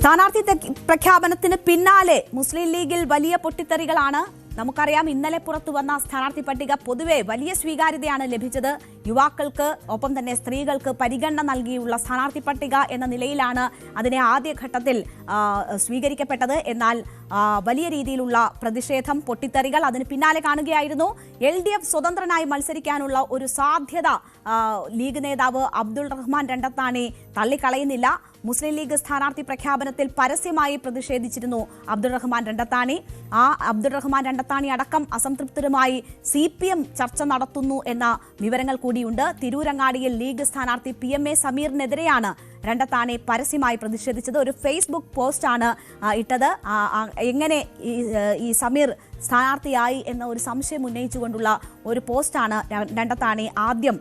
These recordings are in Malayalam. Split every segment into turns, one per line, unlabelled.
സ്ഥാനാർത്ഥി പ്രഖ്യാപനത്തിന് പിന്നാലെ മുസ്ലിം ലീഗിൽ വലിയ പൊട്ടിത്തെറികളാണ്. നമുക്കറിയാം, ഇന്നലെ പുറത്തു വന്ന സ്ഥാനാർത്ഥി പട്ടിക പൊതുവെ വലിയ സ്വീകാര്യതയാണ് ലഭിച്ചത്. യുവാക്കൾക്ക് ഒപ്പം തന്നെ സ്ത്രീകൾക്ക് പരിഗണന നൽകിയുള്ള സ്ഥാനാർത്ഥി പട്ടിക എന്ന നിലയിലാണ് അതിനെ ആദ്യഘട്ടത്തിൽ സ്വീകരിക്കപ്പെട്ടത്. എന്നാൽ വലിയ രീതിയിലുള്ള പ്രതിഷേധം, പൊട്ടിത്തെറികൾ അതിന് പിന്നാലെ കാണുകയായിരുന്നു. LDF സ്വതന്ത്രനായി മത്സരിക്കാനുള്ള ഒരു സാധ്യത ലീഗ് നേതാവ് അബ്ദുൾ റഹ്മാൻ രണ്ടത്താണി തള്ളിക്കളയുന്നില്ല. മുസ്ലിം ലീഗ് സ്ഥാനാർത്ഥി പ്രഖ്യാപനത്തിൽ പരസ്യമായി പ്രതിഷേധിച്ചിരുന്നു അബ്ദുൾ റഹ്മാൻ രണ്ടത്താണി. ആ അബ്ദുൾ റഹ്മാൻ രണ്ടത്താണി അടക്കം അസംതൃപ്തരുമായി CPM ചർച്ച നടത്തുന്നു എന്ന വിവരങ്ങൾ കൂടിയുണ്ട്. തിരൂരങ്ങാടിയിൽ ലീഗ് സ്ഥാനാർത്ഥി PMA സമീറിനെതിരെയാണ് രണ്ടത്താണി പരസ്യമായി പ്രതിഷേധിച്ചത്. ഒരു ഫേസ്ബുക്ക് പോസ്റ്റാണ് ഇട്ടത്. എങ്ങനെ ഈ സമീർ സ്ഥാനാർത്ഥിയായി എന്ന ഒരു സംശയം ഉന്നയിച്ചുകൊണ്ടുള്ള ഒരു പോസ്റ്റാണ് രണ്ടത്താണി ആദ്യം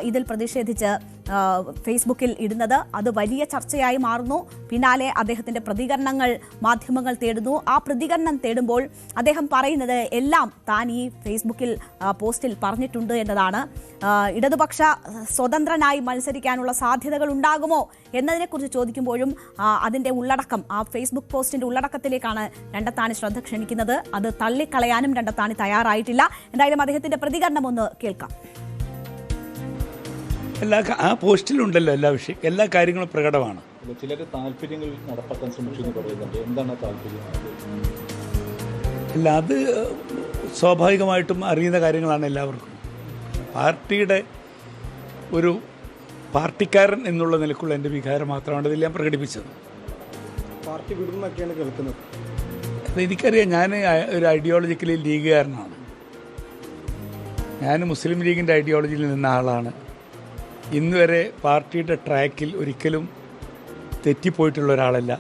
ഇതിൽ പ്രതിഷേധിച്ച് ഫേസ്ബുക്കിൽ ഇടുന്നത്. അത് വലിയ ചർച്ചയായി മാറുന്നു. പിന്നാലെ അദ്ദേഹത്തിന്റെ പ്രതികരണങ്ങൾ മാധ്യമങ്ങൾ തേടുന്നു. ആ പ്രതികരണം തേടുമ്പോൾ അദ്ദേഹം പറയുന്നത് എല്ലാം താൻ ഈ ഫേസ്ബുക്കിൽ പോസ്റ്റിൽ പറഞ്ഞിട്ടുണ്ട് എന്നതാണ്. ഇടതുപക്ഷ സ്വതന്ത്രനായി മത്സരിക്കാനുള്ള സാധ്യതകൾ ഉണ്ടാകുമോ എന്നതിനെക്കുറിച്ച് ചോദിക്കുമ്പോഴും അതിന്റെ ഉള്ളടക്കം, ആ ഫേസ്ബുക്ക് പോസ്റ്റിന്റെ ഉള്ളടക്കത്തിലേക്കാണ് രണ്ടത്താണി ശ്രദ്ധ ക്ഷണിക്കുന്നത്. അത് തള്ളിക്കളയാനും രണ്ടത്താണി തയ്യാറായിട്ടില്ല. എന്തായാലും അദ്ദേഹത്തിന്റെ പ്രതികരണം ഒന്ന് കേൾക്കാം.
ആ പോസ്റ്റിലുണ്ടല്ലോ എല്ലാ കാര്യങ്ങളും പ്രകടമാണ്.
ചിലർ താല്പര്യങ്ങൾ നടപ്പാക്കാൻ ശ്രമിച്ചു എന്ന് പറയുന്നുണ്ട്. എന്താണ് താല്പര്യം?
അല്ല, അത് സ്വാഭാവികമായിട്ടും അറിയുന്ന കാര്യങ്ങളാണ് എല്ലാവർക്കും. പാർട്ടിയുടെ ഒരു പാർട്ടിക്കാരൻ എന്നുള്ള നിലക്കുള്ള എൻ്റെ വികാരം മാത്രമാണ് ഇതിൽ ഞാൻ പ്രകടിപ്പിച്ചത്.
പാർട്ടി വിടുന്നൊക്കെയാണ് കേൾക്കുന്നത്.
എനിക്കറിയാം, ഞാൻ ഒരു ഐഡിയോളജിക്കലി ലീഗുകാരനാണ്. ഞാൻ മുസ്ലിം ലീഗിൻ്റെ ഐഡിയോളജിയിൽ നിന്ന ആളാണ്. ഇന്നുവരെ പാർട്ടിയുടെ ട്രാക്കിൽ ഒരിക്കലും തെറ്റിപ്പോയിട്ടുള്ള ഒരാളല്ല.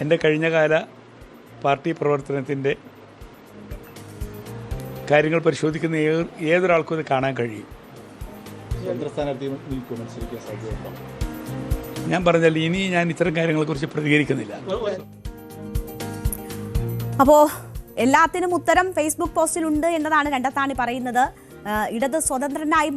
എൻ്റെ കഴിഞ്ഞകാല പാർട്ടി പ്രവർത്തനത്തിൻ്റെ കാര്യങ്ങൾ പരിശോധിക്കുന്ന ഏതൊരാൾക്കും അത് കാണാൻ കഴിയും. ഞാൻ പറഞ്ഞാൽ ഇനി ഞാൻ ഇത്തരം കാര്യങ്ങളെക്കുറിച്ച് പ്രതികരിക്കുന്നില്ല.
അപ്പോൾ എല്ലാത്തിനും ഉത്തരം ഫേസ്ബുക്ക് പോസ്റ്റിലുണ്ട് എന്നതാണ് രണ്ടത്താണി പറയുന്നത്. ഇടത് സ്വതന്ത്രനായി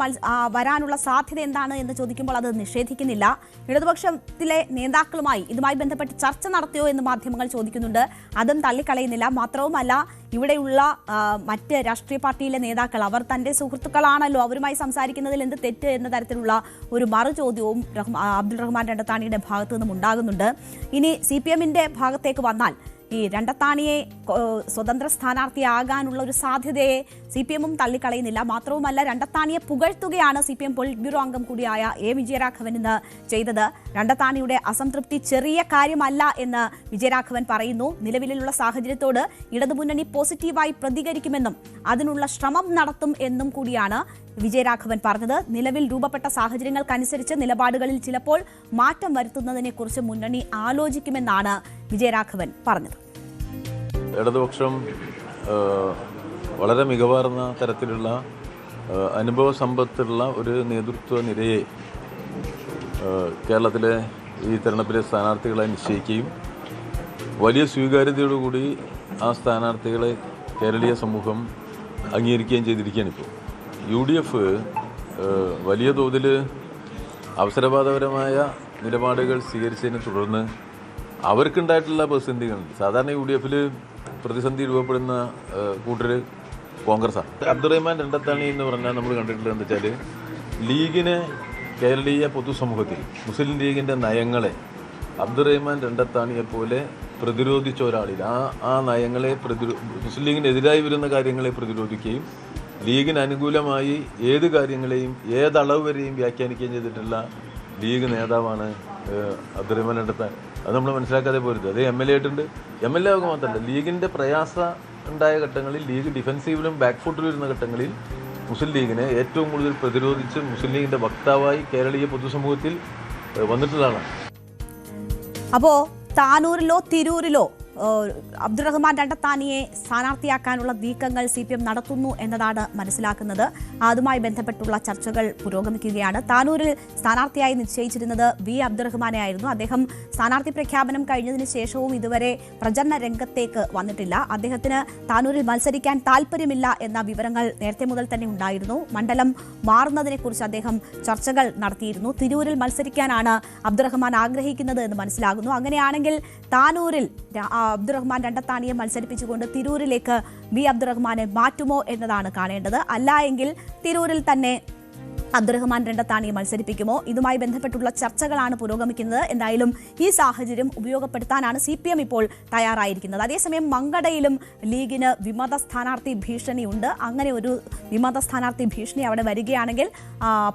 വരാനുള്ള സാധ്യത എന്താണ് എന്ന് ചോദിക്കുമ്പോൾ അത് നിഷേധിക്കുന്നില്ല. ഇടതുപക്ഷത്തിലെ നേതാക്കളുമായി ഇതുമായി ബന്ധപ്പെട്ട് ചർച്ച നടത്തിയോ എന്ന് മാധ്യമങ്ങൾ ചോദിക്കുന്നുണ്ട്. അതും തള്ളിക്കളയുന്നില്ല. മാത്രവുമല്ല, ഇവിടെയുള്ള മറ്റ് രാഷ്ട്രീയ പാർട്ടിയിലെ നേതാക്കൾ, അവർ തൻ്റെ സുഹൃത്തുക്കളാണല്ലോ, അവരുമായി സംസാരിക്കുന്നതിൽ എന്ത് തെറ്റ് എന്ന തരത്തിലുള്ള ഒരു മറുചോദ്യവും അബ്ദുൾ റഹ്മാൻ രണ്ടത്താണിയുടെ ഭാഗത്തു നിന്നും ഉണ്ടാകുന്നുണ്ട്. ഇനി CPMന്റെ ഭാഗത്തേക്ക് വന്നാൽ, ഈ രണ്ടത്താണിയെ സ്വതന്ത്ര സ്ഥാനാർത്ഥിയാകാനുള്ള ഒരു സാധ്യതയെ CPMും തള്ളിക്കളയുന്നില്ല. മാത്രവുമല്ല, രണ്ടത്താണിയെ പുകഴ്ത്തുകയാണ് CPM പൊളിറ്റ് ബ്യൂറോ അംഗം കൂടിയായ A വിജയരാഘവൻ ഇന്ന് ചെയ്തത്. രണ്ടത്താണിയുടെ അസംതൃപ്തി ചെറിയ കാര്യമല്ല എന്ന് വിജയരാഘവൻ പറയുന്നു. നിലവിലുള്ള സാഹചര്യത്തോട് ഇടതുമുന്നണി പോസിറ്റീവായി പ്രതികരിക്കുമെന്നും അതിനുള്ള ശ്രമം നടത്തും എന്നും കൂടിയാണ് വിജയരാഘവൻ പറഞ്ഞത്. നിലവിൽ രൂപപ്പെട്ട സാഹചര്യങ്ങൾക്കനുസരിച്ച് നിലപാടുകളിൽ ചിലപ്പോൾ മാറ്റം വരുത്തുന്നതിനെക്കുറിച്ച് മുന്നണി ആലോചിക്കുമെന്നാണ് വിജയരാഘവൻ പറഞ്ഞത്.
ഇടതുപക്ഷം വളരെ മികവാർന്ന തരത്തിലുള്ള അനുഭവ സമ്പത്തുള്ള ഒരു നേതൃത്വ നിരയെ കേരളത്തിലെ ഈ തെരഞ്ഞെടുപ്പിലെ സ്ഥാനാർത്ഥികളെ നിശ്ചയിക്കുകയും വലിയ സ്വീകാര്യതയോടുകൂടി ആ സ്ഥാനാർത്ഥികളെ കേരളീയ സമൂഹം അംഗീകരിക്കുകയും ചെയ്തിരിക്കുകയാണ്. ഇപ്പോൾ UDF വലിയ തോതിൽ അവസരവാദപരമായ നിലപാടുകൾ സ്വീകരിച്ചതിനെ തുടർന്ന് അവർക്കുണ്ടായിട്ടുള്ള പ്രതിസന്ധികളുണ്ട്. സാധാരണ UDFൽ പ്രതിസന്ധി രൂപപ്പെടുന്ന കൂട്ടർ കോൺഗ്രസ്സാണ്. അബ്ദുറഹ്മാൻ രണ്ടത്താണി എന്ന് പറഞ്ഞാൽ നമ്മൾ കണ്ടിട്ടുള്ളത് എന്താ വെച്ചാൽ, ലീഗിനെ കേരളീയ പൊതുസമൂഹത്തിൽ മുസ്ലിം ലീഗിൻ്റെ നയങ്ങളെ അബ്ദുറഹ്മാൻ രണ്ടത്താണിയെപ്പോലെ പ്രതിരോധിച്ച ഒരാളില്ല. ആ നയങ്ങളെ മുസ്ലിം ലീഗിനെതിരായി വരുന്ന കാര്യങ്ങളെ പ്രതിരോധിക്കുകയും ലീഗിന് അനുകൂലമായി ഏത് കാര്യങ്ങളെയും ഏതളവ് വരെയും വ്യാഖ്യാനിക്കുകയും ചെയ്തിട്ടുള്ള ലീഗ് നേതാവാണ് അബ്ദുറഹ്മാൻ രണ്ടത്താണി. അത് നമ്മൾ മനസ്സിലാക്കാതെ പോരുത്. അത് MLA ആയിട്ടുണ്ട്. MLA ആകുക മാത്രമല്ല, ലീഗിൻ്റെ പ്രയാസം ഉണ്ടായ ഘട്ടങ്ങളിൽ, ലീഗ് ഡിഫെൻസീവിലും ബാക്ക് ഫുട്ടിലും വരുന്ന ഘട്ടങ്ങളിൽ മുസ്ലിം ലീഗിനെ ഏറ്റവും കൂടുതൽ പ്രതിരോധിച്ച് മുസ്ലിം ലീഗിൻ്റെ വക്താവായി കേരളീയ പൊതുസമൂഹത്തിൽ വന്നിട്ടുള്ളതാണ്.
അപ്പോൾ താനൂരിലോ തിരൂരിലോ അബ്ദുറഹ്മാൻ രണ്ടത്താനിയെ സ്ഥാനാർത്ഥിയാക്കാനുള്ള നീക്കങ്ങൾ CPM നടത്തുന്നു എന്നതാണ് മനസ്സിലാക്കുന്നത്. അതുമായി ബന്ധപ്പെട്ടുള്ള ചർച്ചകൾ പുരോഗമിക്കുകയാണ്. താനൂരിൽ സ്ഥാനാർത്ഥിയായി നിശ്ചയിച്ചിരുന്നത് V അബ്ദുറഹ്മാനെ ആയിരുന്നു. അദ്ദേഹം സ്ഥാനാർത്ഥി പ്രഖ്യാപനം കഴിഞ്ഞതിന് ശേഷവും ഇതുവരെ പ്രചരണ രംഗത്തേക്ക് വന്നിട്ടില്ല. അദ്ദേഹത്തിന് താനൂരിൽ മത്സരിക്കാൻ താല്പര്യമില്ല എന്ന വിവരങ്ങൾ നേരത്തെ മുതൽ തന്നെ ഉണ്ടായിരുന്നു. മണ്ഡലം മാറുന്നതിനെക്കുറിച്ച് അദ്ദേഹം ചർച്ചകൾ നടത്തിയിരുന്നു. തിരൂരിൽ മത്സരിക്കാനാണ് അബ്ദുറഹ്മാൻ ആഗ്രഹിക്കുന്നത് എന്ന് മനസ്സിലാകുന്നു. അങ്ങനെയാണെങ്കിൽ താനൂരിൽ അബ്ദുറഹ്മാൻ രണ്ടത്താനിയെ മത്സരിപ്പിച്ചുകൊണ്ട് തിരൂരിലേക്ക് V അബ്ദുറഹ്മാനെ മാറ്റുമോ എന്നതാണ് കാണേണ്ടത്. അല്ല എങ്കിൽ തിരൂരിൽ തന്നെ അബ്ദുറഹ്മാൻ രണ്ടത്താനിയെ മത്സരിപ്പിക്കുമോ? ഇതുമായി ബന്ധപ്പെട്ടുള്ള ചർച്ചകളാണ് പുരോഗമിക്കുന്നത്. എന്തായാലും ഈ സാഹചര്യം ഉപയോഗപ്പെടുത്താനാണ് CPM ഇപ്പോൾ തയ്യാറായിരിക്കുന്നത്. അതേസമയം മങ്കടയിലും ലീഗിന് വിമത സ്ഥാനാർത്ഥി ഭീഷണിയുണ്ട്. അങ്ങനെ ഒരു വിമത സ്ഥാനാർത്ഥി ഭീഷണി അവിടെ വരികയാണെങ്കിൽ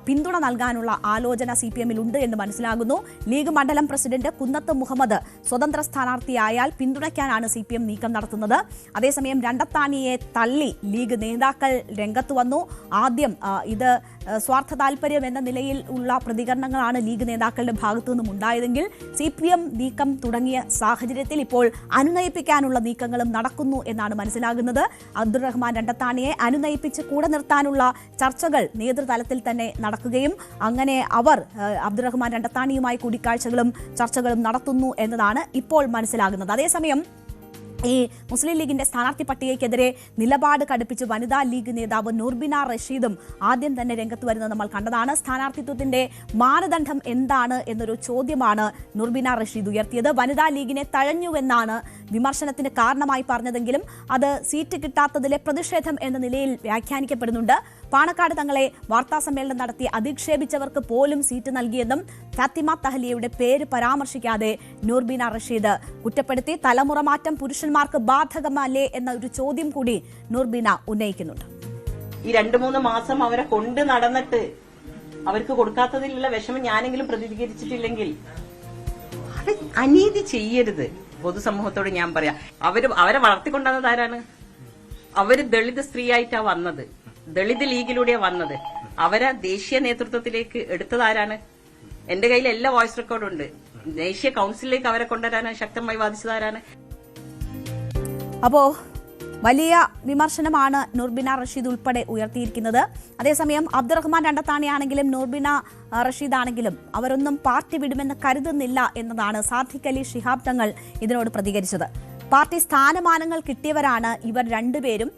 പിന്തുണ നൽകാനുള്ള ആലോചന CPM-ൽ ഉണ്ട് എന്ന് മനസ്സിലാകുന്നു. ലീഗ് മണ്ഡലം പ്രസിഡന്റ് കുന്നത്ത് മുഹമ്മദ് സ്വതന്ത്ര സ്ഥാനാർത്ഥിയായാൽ പിന്തുണയ്ക്കാനാണ് CPM നീക്കം നടത്തുന്നത്. അതേസമയം രണ്ടത്താനിയെ തള്ളി ലീഗ് നേതാക്കൾ രംഗത്ത് വന്നു. ആദ്യം ഇത് സ്വാർത്ഥ താല്പര്യം എന്ന നിലയിൽ ഉള്ള പ്രതികരണങ്ങളാണ് ലീഗ് നേതാക്കളുടെ ഭാഗത്തു നിന്നും ഉണ്ടായതെങ്കിൽ CPM നീക്കം തുടങ്ങിയ സാഹചര്യത്തിൽ ഇപ്പോൾ അനുനയിപ്പിക്കാനുള്ള നീക്കങ്ങളും നടക്കുന്നു എന്നാണ് മനസ്സിലാകുന്നത്. അബ്ദുറഹ്മാൻ രണ്ടത്താനിയെ അനുനയിപ്പിച്ച് കൂടെ നിർത്താനുള്ള ചർച്ചകൾ നേതൃതലത്തിൽ തന്നെ നടക്കുകയും അങ്ങനെ അവർ അബ്ദുറഹ്മാൻ രണ്ടത്താനിയുമായി കൂടിക്കാഴ്ചകളും ചർച്ചകളും നടത്തുന്നു എന്നതാണ് ഇപ്പോൾ മനസ്സിലാകുന്നത്. അതേസമയം ഈ മുസ്ലിം ലീഗിന്റെ സ്ഥാനാർത്ഥി പട്ടികയ്ക്കെതിരെ നിലപാട് കടുപ്പിച്ച് വനിതാ ലീഗ് നേതാവ് നൂർബിന റഷീദും ആദ്യം തന്നെ രംഗത്ത് വരുന്നത് നമ്മൾ കണ്ടതാണ്. സ്ഥാനാർത്ഥിത്വത്തിന്റെ മാനദണ്ഡം എന്താണ് എന്നൊരു ചോദ്യമാണ് നൂർബിന റഷീദ് ഉയർത്തിയത്. വനിതാ ലീഗിനെ തഴഞ്ഞുവെന്നാണ് വിമർശനത്തിന് കാരണമായി പറഞ്ഞതെങ്കിലും അത് സീറ്റ് കിട്ടാത്തതിലെ പ്രതിഷേധം എന്ന നിലയിൽ വ്യാഖ്യാനിക്കപ്പെടുന്നുണ്ട്. പാണക്കാട് തങ്ങളെ വാർത്താസമ്മേളനം നടത്തി അധിക്ഷേപിച്ചവർക്ക് പോലും സീറ്റ് നൽകിയെന്നും ഫാത്തിമ തഹ്ലിയയുടെ പേര് പരാമർശിക്കാതെ നൂർബിന റഷീദ് കുറ്റപ്പെടുത്തി. തലമുറ മാറ്റം പുരുഷന്മാർക്ക് ബാധകമല്ലേ എന്ന ഒരു ചോദ്യം കൂടി നൂർബിന ഉന്നയിക്കുന്നുണ്ട്.
ഈ 2-3 മാസം അവരെ കൊണ്ട് നടന്നിട്ട് അവർക്ക് കൊടുക്കാത്തതിലുള്ള വിഷമം ഞാനെങ്കിലും പ്രതികരിച്ചിട്ടില്ലെങ്കിൽ അത് അനീതി ചെയ്യരുത്. പൊതുസമൂഹത്തോട് ഞാൻ പറയാം, അവരെ വളർത്തിക്കൊണ്ടുവന്നത് ആരാണ്? അവര് ദളിത് സ്ത്രീയായിട്ടാ വന്നത്, ദളിത് ലീഗിലൂടെയാ വന്നത്. അവരെ ദേശീയ നേതൃത്വത്തിലേക്ക് എടുത്തതാരാണ്? എന്റെ കയ്യിൽ എല്ലാ വോയിസ് റെക്കോർഡും ഉണ്ട്. ദേശീയ കൌൺസിലിലേക്ക് അവരെ കൊണ്ടുവരാൻ ശക്തമായി വാദിച്ചതാരാണ്?
അപ്പോ വലിയ വിമർശനമാണ് നൂർബിന റഷീദ് ഉൾപ്പെടെ ഉയർത്തിയിരിക്കുന്നത്. അതേസമയം അബ്ദുറഹ്മാൻ രണ്ടത്താണിയാണെങ്കിലും നൂർബിന റഷീദ് ആണെങ്കിലും അവരൊന്നും പാർട്ടി വിടുമെന്ന് കരുതുന്നില്ല എന്നതാണ് സാദിഖ് അലി ശിഹാബ് തങ്ങൾ ഇതിനോട് പ്രതികരിച്ചത്. പാർട്ടി സ്ഥാനമാനങ്ങൾ കിട്ടിയവരാണ് ഇവർ രണ്ടുപേരും.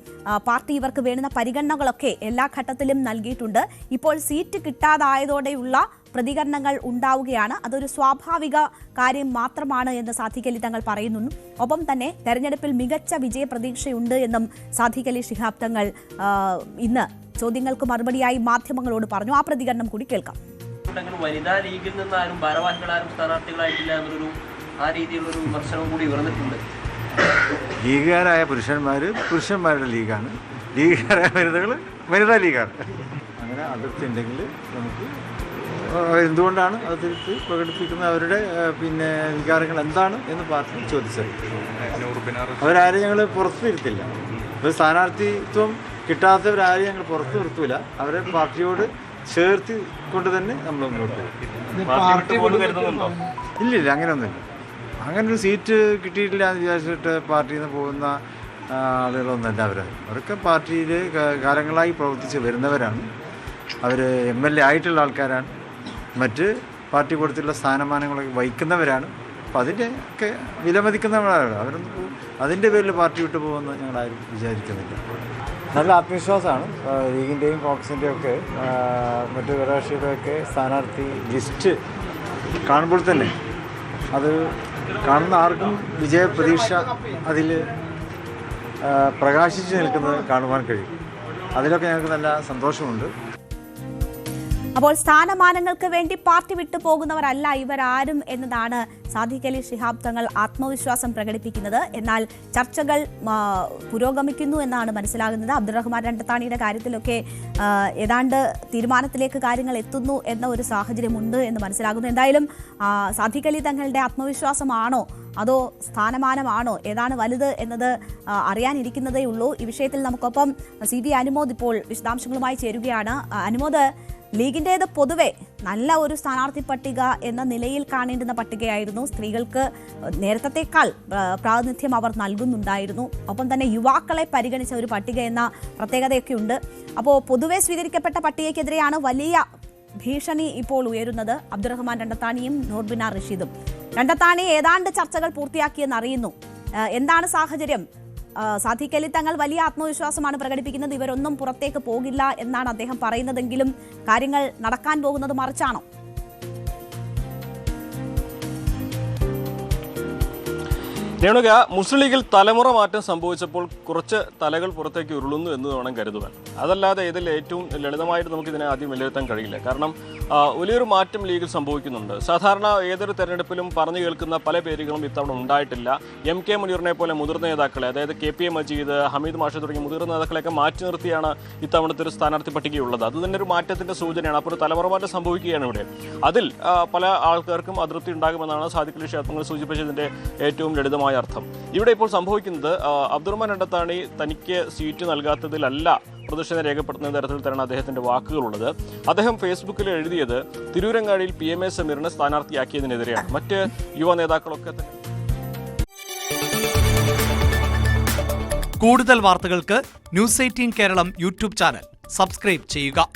പാർട്ടി ഇവർക്ക് വേണ്ടുന്ന പരിഗണനകളൊക്കെ എല്ലാ ഘട്ടത്തിലും നൽകിയിട്ടുണ്ട്. ഇപ്പോൾ സീറ്റ് കിട്ടാതായതോടെയുള്ള പ്രതികരണങ്ങൾ ഉണ്ടാവുകയാണ്. അതൊരു സ്വാഭാവിക കാര്യം മാത്രമാണ് എന്ന് സാദിഖ് അലി തങ്ങൾ പറയുന്നു. ഒപ്പം തന്നെ തെരഞ്ഞെടുപ്പിൽ മികച്ച വിജയ പ്രതീക്ഷയുണ്ട് എന്നും സാദിഖ് അലി ശിഹാബ് തങ്ങൾ ഇന്ന് ചോദ്യങ്ങൾക്ക് മറുപടിയായി മാധ്യമങ്ങളോട് പറഞ്ഞു. ആ പ്രതികരണം കൂടി കേൾക്കാം.
വനിതാ ലീഗിൽ നിന്ന് ആരും ഭാരവാഹികളാരും സ്ഥാനാർത്ഥികളായിട്ടില്ല എന്നൊരു ആ രീതിയിലുള്ളൊരു വിമർശനവും കൂടി ഉയർന്നിട്ടുണ്ട്.
ലീഗുകാരായ പുരുഷന്മാരുടെ ലീഗാണ്, ലീഗുകാരായ വനിതാ ലീഗാണ്. അങ്ങനെ അതിർത്തി ഉണ്ടെങ്കിൽ നമുക്ക് എന്തുകൊണ്ടാണ് അതിർത്തി പ്രകടിപ്പിക്കുന്ന അവരുടെ വികാരങ്ങൾ എന്താണ് എന്ന് പാർട്ടി ചോദിച്ചത്. അവരാരും ഞങ്ങൾ പുറത്തു നിർത്തില്ല. ഒരു സ്ഥാനാർത്ഥിത്വം കിട്ടാത്തവരാരും ഞങ്ങൾ പുറത്തു നിർത്തൂല. അവരെ പാർട്ടിയോട് ചേർത്തി കൊണ്ട് തന്നെ നമ്മൾ മുന്നോട്ട് പോകും. ഇല്ലില്ല, അങ്ങനെയൊന്നുമില്ല. അങ്ങനൊരു സീറ്റ് കിട്ടിയിട്ടില്ല എന്ന് വിചാരിച്ചിട്ട് പാർട്ടിയിൽ നിന്ന് പോകുന്ന ആളുകളൊന്നല്ല അവരൊക്കെ പാർട്ടിയിൽ കാലങ്ങളായി പ്രവർത്തിച്ച് വരുന്നവരാണ്. അവർ MLA ആയിട്ടുള്ള ആൾക്കാരാണ്, മറ്റ് പാർട്ടി കൊടുത്തുള്ള സ്ഥാനമാനങ്ങളൊക്കെ വഹിക്കുന്നവരാണ്. അപ്പോൾ അതിൻ്റെ ഒക്കെ വിലമതിക്കുന്നവരാണ്. അവരൊന്നും അതിൻ്റെ പേരിൽ പാർട്ടി വിട്ടു പോകുമെന്ന് ഞങ്ങളാരും വിചാരിക്കുന്നില്ല. നല്ല ആത്മവിശ്വാസമാണ്. ലീഗിൻ്റെയും കോൺഗ്രസിൻ്റെയും ഒക്കെ മറ്റു രാഷ്ട്രീയങ്ങളുടെയൊക്കെ സ്ഥാനാർത്ഥി ലിസ്റ്റ് കാണുമ്പോൾ തന്നെ അത് കാണുന്ന ആർക്കും വിജയപ്രതീക്ഷ അതിൽ പ്രകാശിച്ചു നിൽക്കുന്നത് കാണുവാൻ കഴിയും. അതിലൊക്കെ ഞങ്ങൾക്ക് നല്ല സന്തോഷമുണ്ട്.
അപ്പോൾ സ്ഥാനമാനങ്ങൾക്ക് വേണ്ടി പാർട്ടി വിട്ടു പോകുന്നവരല്ല ഇവരാരും എന്നതാണ് സാദിഖ് അലി ശിഹാബ് തങ്ങൾ ആത്മവിശ്വാസം പ്രകടിപ്പിക്കുന്നത്. എന്നാൽ ചർച്ചകൾ പുരോഗമിക്കുന്നു എന്നാണ് മനസ്സിലാകുന്നത്. അബ്ദുറഹ്മാൻ രണ്ടത്താണിയുടെ കാര്യത്തിലൊക്കെ ഏതാണ്ട് തീരുമാനത്തിലേക്ക് കാര്യങ്ങൾ എത്തുന്നു എന്ന ഒരു സാഹചര്യമുണ്ട് എന്ന് മനസ്സിലാകുന്നു. എന്തായാലും സാദിഖ് അലി തങ്ങളുടെ ആത്മവിശ്വാസമാണോ അതോ സ്ഥാനമാനമാണോ ഏതാണ് വലുത് എന്നത് അറിയാനിരിക്കുന്നതേ ഉള്ളൂ. ഈ വിഷയത്തിൽ നമുക്കൊപ്പം CB അനുമോദ് ഇപ്പോൾ വിശദാംശങ്ങളുമായി ചേരുകയാണ്. അനുമോദ്, ലീഗിൻ്റേത് പൊതുവെ നല്ല ഒരു സ്ഥാനാർത്ഥി പട്ടിക എന്ന നിലയിൽ കാണേണ്ടുന്ന പട്ടികയായിരുന്നു. സ്ത്രീകൾക്ക് നേരത്തേക്കാൾ പ്രാതിനിധ്യം അവർ നൽകുന്നുണ്ടായിരുന്നു. ഒപ്പം തന്നെ യുവാക്കളെ പരിഗണിച്ച ഒരു പട്ടിക എന്ന പ്രത്യേകതയൊക്കെ ഉണ്ട്. അപ്പോൾ പൊതുവെ സ്വീകരിക്കപ്പെട്ട പട്ടികയ്ക്കെതിരെയാണ് വലിയ ഭീഷണി ഇപ്പോൾ ഉയരുന്നത്. അബ്ദുറഹ്മാൻ രണ്ടത്താണിയും നൂർബിന റഷീദും. രണ്ടത്താണി ഏതാണ്ട് ചർച്ചകൾ പൂർത്തിയാക്കിയെന്ന് അറിയുന്നു. എന്താണ് സാഹചര്യം? സാദിഖ് അലി തങ്ങൾ വലിയ ആത്മവിശ്വാസമാണ് പ്രകടിപ്പിക്കുന്നത്. ഇവരൊന്നും പുറത്തേക്ക് പോകില്ല എന്നാണ് അദ്ദേഹം പറയുന്നതെങ്കിലും കാര്യങ്ങൾ നടക്കാൻ പോകുന്നത് മറിച്ചാണോ?
രേണുക, മുസ്ലിം ലീഗിൽ തലമുറ മാറ്റം സംഭവിച്ചപ്പോൾ കുറച്ച് തലകൾ പുറത്തേക്ക് ഉരുളുന്നു എന്ന് വേണം കരുതുവാൻ. അതല്ലാതെ ഇതിൽ ഏറ്റവും ലളിതമായിട്ട് നമുക്കിതിനെ ആദ്യം വിലയിരുത്താൻ കഴിയില്ല. കാരണം വലിയൊരു മാറ്റം ലീഗിൽ സംഭവിക്കുന്നുണ്ട്. സാധാരണ ഏതൊരു തെരഞ്ഞെടുപ്പിലും പറഞ്ഞു കേൾക്കുന്ന പല പേരുകളും ഇത്തവണ ഉണ്ടായിട്ടില്ല. MK മുനീറിനെ പോലെ മുതിർന്ന നേതാക്കളെ, അതായത് KPA മജീദ്, ഹമീദ് മാഷ തുടങ്ങിയ മുതിർന്ന നേതാക്കളെയൊക്കെ മാറ്റി നിർത്തിയാണ് ഇത്തവണത്തെ ഒരു സ്ഥാനാർത്ഥി പട്ടികയുള്ളത്. അത് തന്നെ ഒരു മാറ്റത്തിന്റെ സൂചനയാണ്. അപ്പോൾ ഒരു തലമുറ മാറ്റം സംഭവിക്കുകയാണ് ഇവിടെ. അതിൽ പല ആൾക്കാർക്കും അതൃപ്തി ഉണ്ടാകുമെന്നാണ് സാദിഖ് അലി തങ്ങൾ സൂചിപ്പിച്ചതിന്റെ ഏറ്റവും ലളിതമായ അർത്ഥം. ഇവിടെ ഇപ്പോൾ സംഭവിക്കുന്നത് അബ്ദുറഹ്മാൻ രണ്ടത്താണി തനിക്ക് സീറ്റ് നൽകാത്തതിലല്ല പ്രതിഷേധം രേഖപ്പെടുത്തുന്ന തരത്തിൽ തന്നെയാണ് അദ്ദേഹത്തിന്റെ വാക്കുകളുള്ളത്. അദ്ദേഹം ഫേസ്ബുക്കിൽ എഴുതിയത് തിരൂരങ്ങാടിയിൽ PMA സമീറിനെ സ്ഥാനാർത്ഥിയാക്കിയതിനെതിരെയാണ്. മറ്റ് യുവ നേതാക്കളൊക്കെ തന്നെ.
കൂടുതൽ വാർത്തകൾക്ക് News 18 Keralam YouTube channel subscribe ചെയ്യുക.